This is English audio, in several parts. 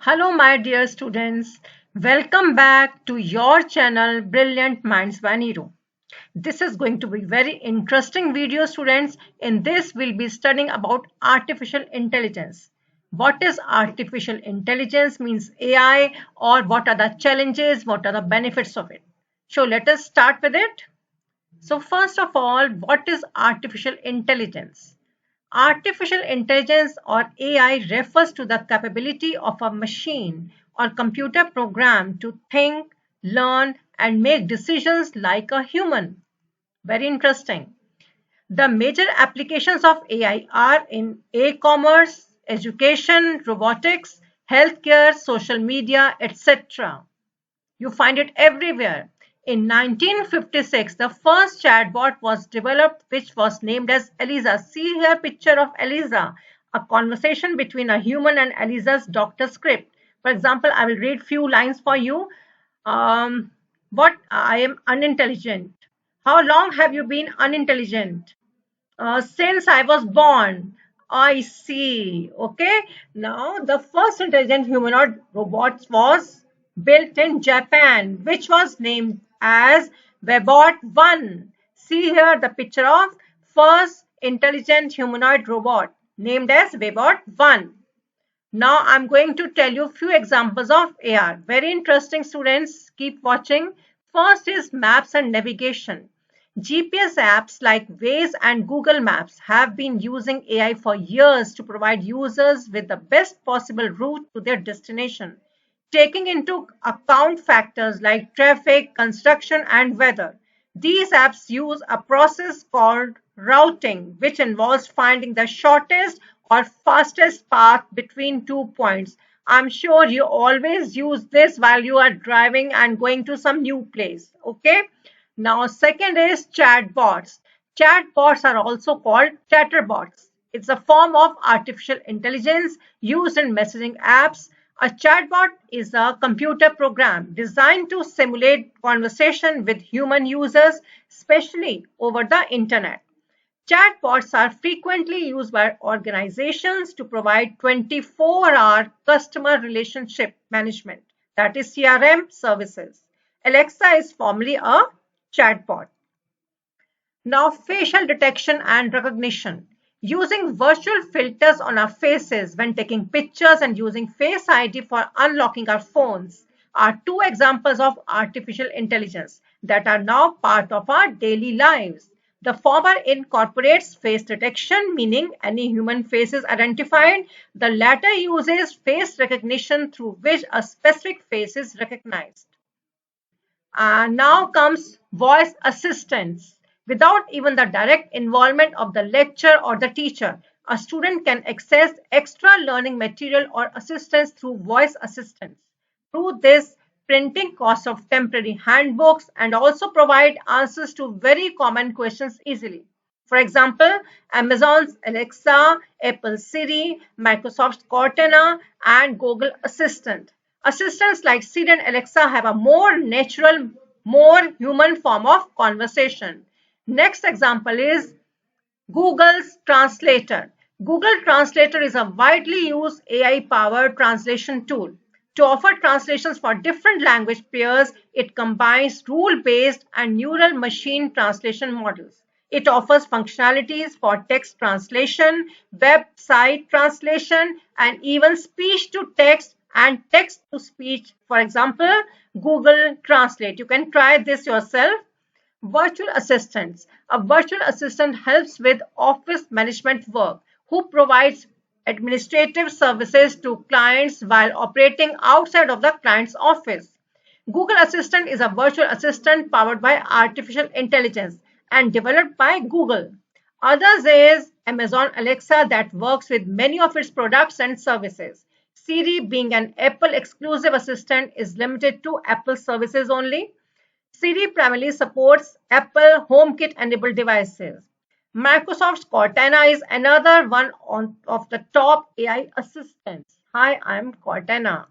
Hello, my dear students. Welcome back to your channel, Brilliant Minds by Neeru. This is going to be very interesting video, students. In this, we'll be studying about artificial intelligence. What is artificial intelligence means AI, or what are the challenges, what are the benefits of it. So let us start with it. So first of all, what is artificial intelligence? Artificial intelligence or AI refers to the capability of a machine or computer program to think, learn, and make decisions like a human. Very interesting. The major applications of AI are in e-commerce, education, robotics, healthcare, social media, etc. You find it everywhere. In 1956, the first chatbot was developed, which was named as Eliza. See here picture of Eliza, a conversation between a human and Eliza's doctor script. For example, I will read few lines for you. What I am unintelligent. How long have you been unintelligent? Since I was born. I see. Okay. Now, the first intelligent humanoid robot was built in Japan, which was named as Webot 1. See here the picture of first intelligent humanoid robot named as Webot 1. Now I'm going to tell you a few examples of AR. Very interesting, students. Keep watching. First is maps and navigation. GPS apps like Waze and Google Maps have been using AI for years to provide users with the best possible route to their destination, taking into account factors like traffic, construction, and weather. These apps use a process called routing, which involves finding the shortest or fastest path between 2 points. I'm sure you always use this while you are driving and going to some new place. Okay. Now, second is chatbots. Chatbots are also called chatterbots. It's a form of artificial intelligence used in messaging apps. A chatbot is a computer program designed to simulate conversation with human users, especially over the internet. Chatbots are frequently used by organizations to provide 24-hour customer relationship management, that is CRM services. Alexa is formerly a chatbot. Now, facial detection and recognition. Using virtual filters on our faces when taking pictures and using Face ID for unlocking our phones are two examples of artificial intelligence that are now part of our daily lives. The former incorporates face detection, meaning any human face is identified. The latter uses face recognition through which a specific face is recognized. Now comes voice assistants. Without even the direct involvement of the lecturer or the teacher, a student can access extra learning material or assistance through voice assistants. Through this, printing costs of temporary handbooks and also provide answers to very common questions easily. For example, Amazon's Alexa, Apple Siri, Microsoft's Cortana, and Google Assistant. Assistants like Siri and Alexa have a more natural, more human form of conversation. Next example is Google's Translator. Google Translator is a widely used AI-powered translation tool. To offer translations for different language pairs, it combines rule-based and neural machine translation models. It offers functionalities for text translation, website translation, and even speech-to-text and text-to-speech. For example, Google Translate. You can try this yourself. Virtual assistants. A virtual assistant helps with office management work, who provides administrative services to clients while operating outside of the client's office. Google Assistant is a virtual assistant powered by artificial intelligence and developed by Google. Others is Amazon Alexa that works with many of its products and services. Siri, being an Apple exclusive assistant, is limited to Apple services only. Siri primarily supports Apple HomeKit enabled devices. Microsoft's Cortana is another one of the top AI assistants. Hi, I'm Cortana.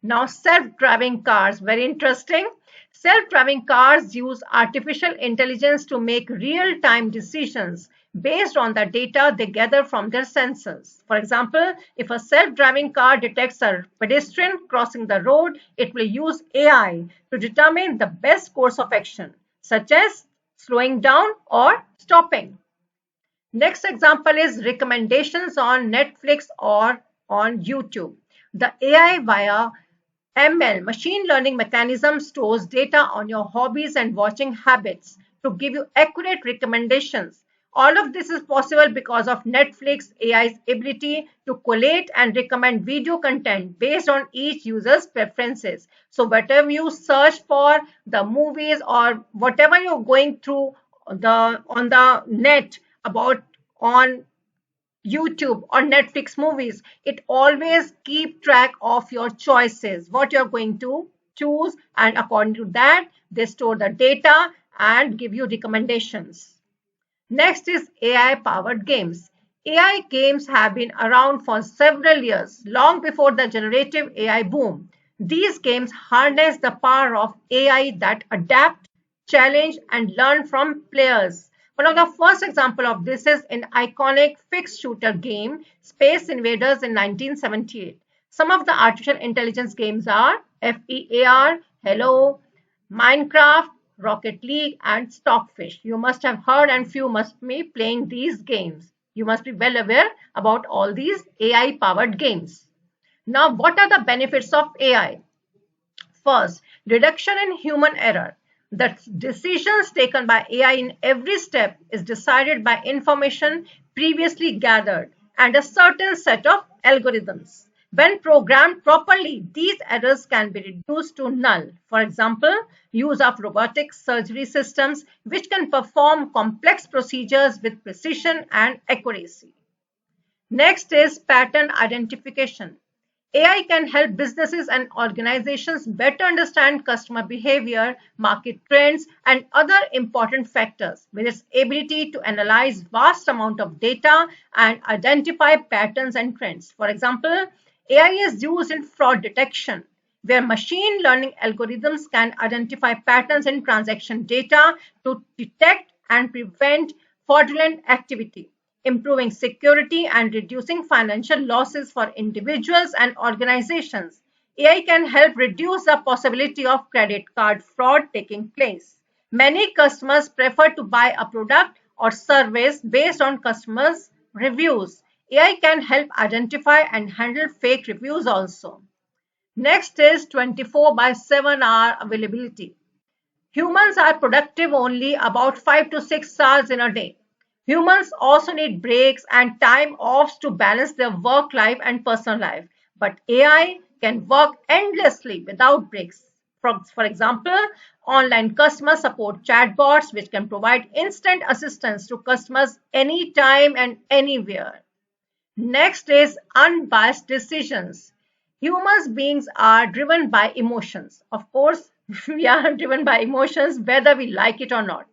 Now, self-driving cars, very interesting. Self-driving cars use artificial intelligence to make real-time decisions based on the data they gather from their sensors. For example, if a self-driving car detects a pedestrian crossing the road, it will use AI to determine the best course of action, such as slowing down or stopping. Next example is recommendations on Netflix or on YouTube. The AI via ML, machine learning mechanism, stores data on your hobbies and watching habits to give you accurate recommendations. All of this is possible because of Netflix AI's ability to collate and recommend video content based on each user's preferences. So whatever you search for, the movies or whatever you're going through on the net about on YouTube or Netflix movies, it always keep track of your choices, what you're going to choose, and according to that, they store the data and give you recommendations. Next is AI powered games. AI games have been around for several years, long before the generative AI boom. These games harness the power of AI that adapt, challenge, and learn from players. One of the first example of this is an iconic fixed shooter game, Space Invaders in 1978. Some of the artificial intelligence games are FEAR, Hello, Minecraft, Rocket League, and Stockfish. You must have heard and few must be playing these games. You must be well aware about all these AI powered games. Now, what are the benefits of AI? First, reduction in human error. The decisions taken by AI in every step is decided by information previously gathered and a certain set of algorithms. When programmed properly, these errors can be reduced to null. For example, use of robotic surgery systems which can perform complex procedures with precision and accuracy. Next is pattern identification. AI can help businesses and organizations better understand customer behavior, market trends, and other important factors with its ability to analyze vast amount of data and identify patterns and trends. For example, AI is used in fraud detection, where machine learning algorithms can identify patterns in transaction data to detect and prevent fraudulent activity, improving security and reducing financial losses for individuals and organizations. AI can help reduce the possibility of credit card fraud taking place. Many customers prefer to buy a product or service based on customers' reviews. AI can help identify and handle fake reviews also. Next is 24 by 7 hour availability. Humans are productive only about 5 to 6 hours in a day. Humans also need breaks and time offs to balance their work life and personal life. But AI can work endlessly without breaks. For example, online customer support chatbots, which can provide instant assistance to customers anytime and anywhere. Next is unbiased decisions. Human beings are driven by emotions. Of course, we are driven by emotions whether we like it or not.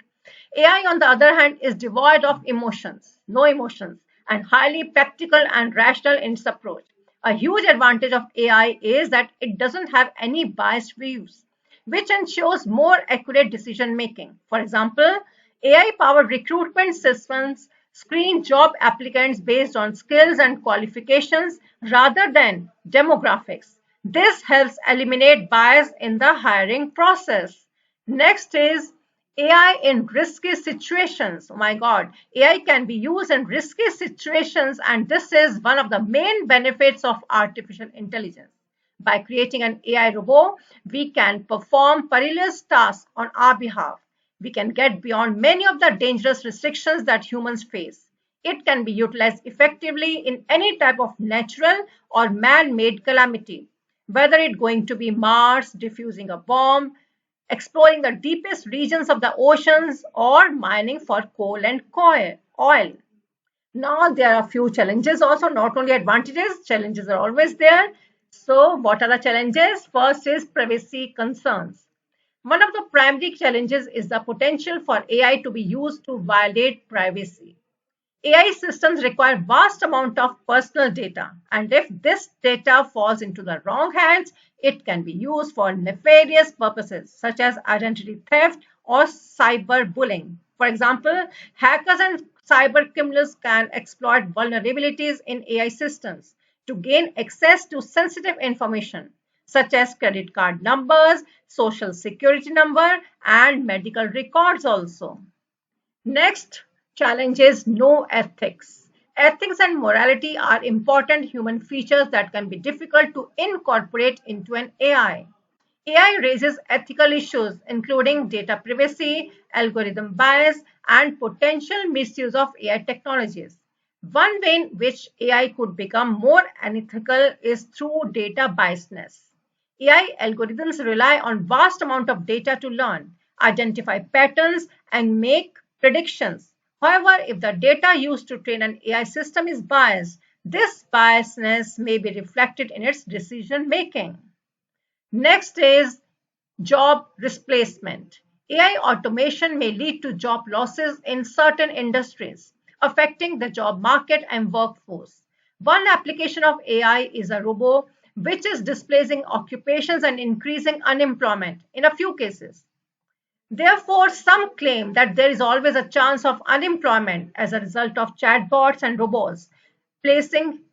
AI, on the other hand, is devoid of emotions, no emotions, and highly practical and rational in its approach. A huge advantage of AI is that it doesn't have any biased views, which ensures more accurate decision making. For example, AI powered recruitment systems screen job applicants based on skills and qualifications rather than demographics. This helps eliminate bias in the hiring process. Next is AI in risky situations. Oh my God, AI can be used in risky situations, and this is one of the main benefits of artificial intelligence. By creating an AI robot, we can perform perilous tasks on our behalf. We can get beyond many of the dangerous restrictions that humans face. It can be utilized effectively in any type of natural or man-made calamity, whether it's going to be Mars, diffusing a bomb, exploring the deepest regions of the oceans, or mining for coal and oil. Now, there are a few challenges also, not only advantages, challenges are always there. So, what are the challenges? First is privacy concerns. One of the primary challenges is the potential for AI to be used to violate privacy. AI systems require vast amount of personal data, and if this data falls into the wrong hands, it can be used for nefarious purposes such as identity theft or cyberbullying. For example, hackers and Cyber criminals can exploit vulnerabilities in AI systems to gain access to sensitive information such as credit card numbers, social security number, and medical records also. Next challenge is no ethics. Ethics and morality are important human features that can be difficult to incorporate into an AI. AI raises ethical issues including data privacy, algorithm bias, and potential misuse of AI technologies. One way in which AI could become more unethical is through data biasness. AI algorithms rely on vast amount of data to learn, identify patterns, and make predictions. However, if the data used to train an AI system is biased, this biasness may be reflected in its decision making. Next is job displacement. AI automation may lead to job losses in certain industries, affecting the job market and workforce. One application of AI is a robo, which is displacing occupations and increasing unemployment in a few cases. Therefore, some claim that there is always a chance of unemployment as a result of chatbots and robots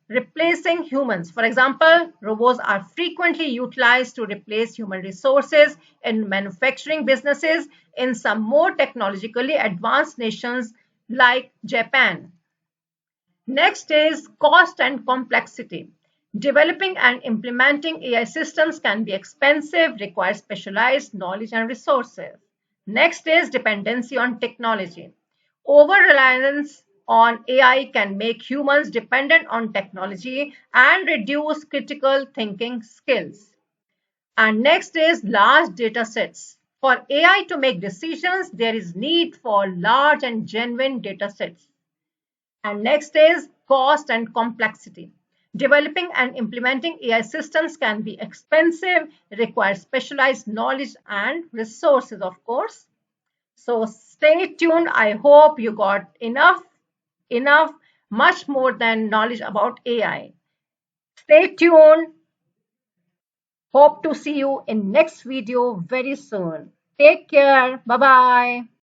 replacing humans. For example, robots are frequently utilized to replace human resources in manufacturing businesses in some more technologically advanced nations like Japan. Next is cost and complexity. Developing and implementing AI systems can be expensive, require specialized knowledge and resources. Next is dependency on technology. Over reliance on AI can make humans dependent on technology and reduce critical thinking skills. And next is large data sets. For AI to make decisions, there is need for large and genuine data sets. And next is cost and complexity. Developing and implementing AI systems can be expensive, require specialized knowledge and resources, of course. So stay tuned. I hope you got enough, much more than knowledge about AI. Stay tuned. Hope to see you in next video very soon. Take care. Bye bye.